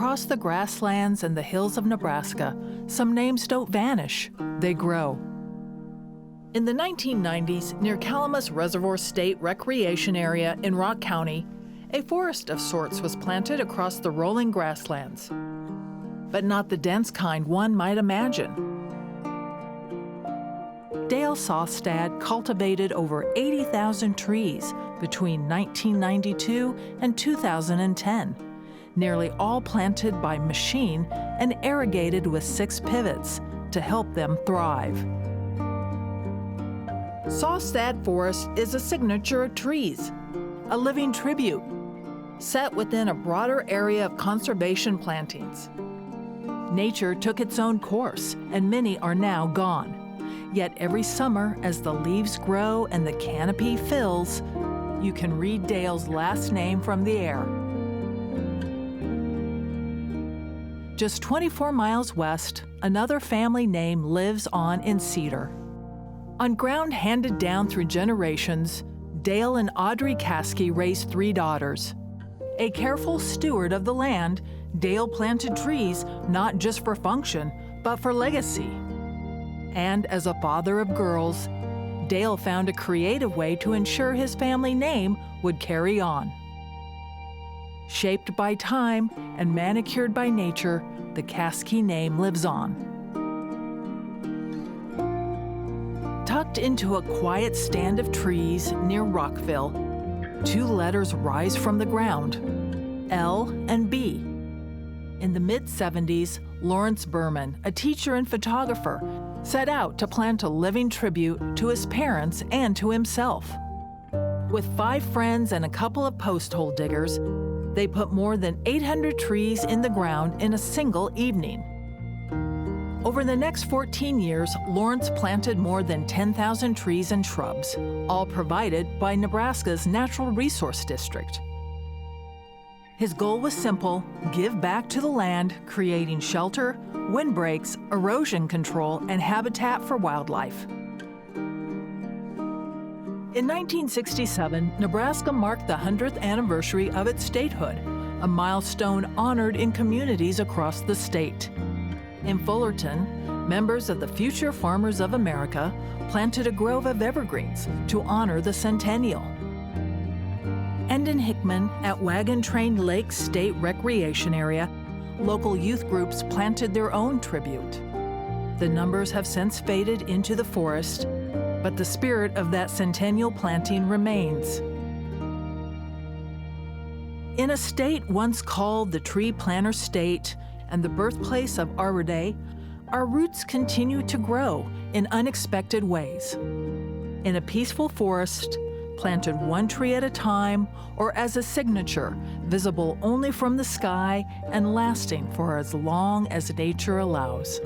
across the grasslands and the hills of Nebraska, some names don't vanish, they grow. In the 1990s, near Calamus Reservoir State Recreation Area in Rock County, a forest of sorts was planted across the rolling grasslands, but not the dense kind one might imagine. Dale Sostad cultivated over 80,000 trees between 1992 and 2010, nearly all planted by machine and irrigated with 6 pivots to help them thrive. Sostad Forest is a signature of trees, a living tribute, set within a broader area of conservation plantings. Nature took its own course, and many are now gone. Yet every summer, as the leaves grow and the canopy fills, you can read Dale's last name from the air. Just 24 miles west, another family name lives on in Cedar. On ground handed down through generations, Dale and Audrey Caskey raised 3 daughters. A careful steward of the land, Dale planted trees not just for function, but for legacy. And as a father of girls, Dale found a creative way to ensure his family name would carry on. Shaped by time and manicured by nature, the Caskey name lives on. Tucked into a quiet stand of trees near Rockville, 2 letters rise from the ground, L and B. In the mid-70s, Lawrence Burman, a teacher and photographer, set out to plant a living tribute to his parents and to himself. With 5 friends and a couple of post hole diggers, they put more than 800 trees in the ground in a single evening. Over the next 14 years, Lawrence planted more than 10,000 trees and shrubs, all provided by Nebraska's Natural Resource District. His goal was simple: give back to the land, creating shelter, windbreaks, erosion control, and habitat for wildlife. In 1967, Nebraska marked the 100th anniversary of its statehood, a milestone honored in communities across the state. In Fullerton, members of the Future Farmers of America planted a grove of evergreens to honor the centennial. And in Hickman, at Wagon Train Lake State Recreation Area, local youth groups planted their own tribute. The numbers have since faded into the forest, but the spirit of that centennial planting remains. In a state once called the Tree Planter State and the birthplace of Arbor Day, our roots continue to grow in unexpected ways. In a peaceful forest, planted 1 tree at a time, or as a signature, visible only from the sky and lasting for as long as nature allows.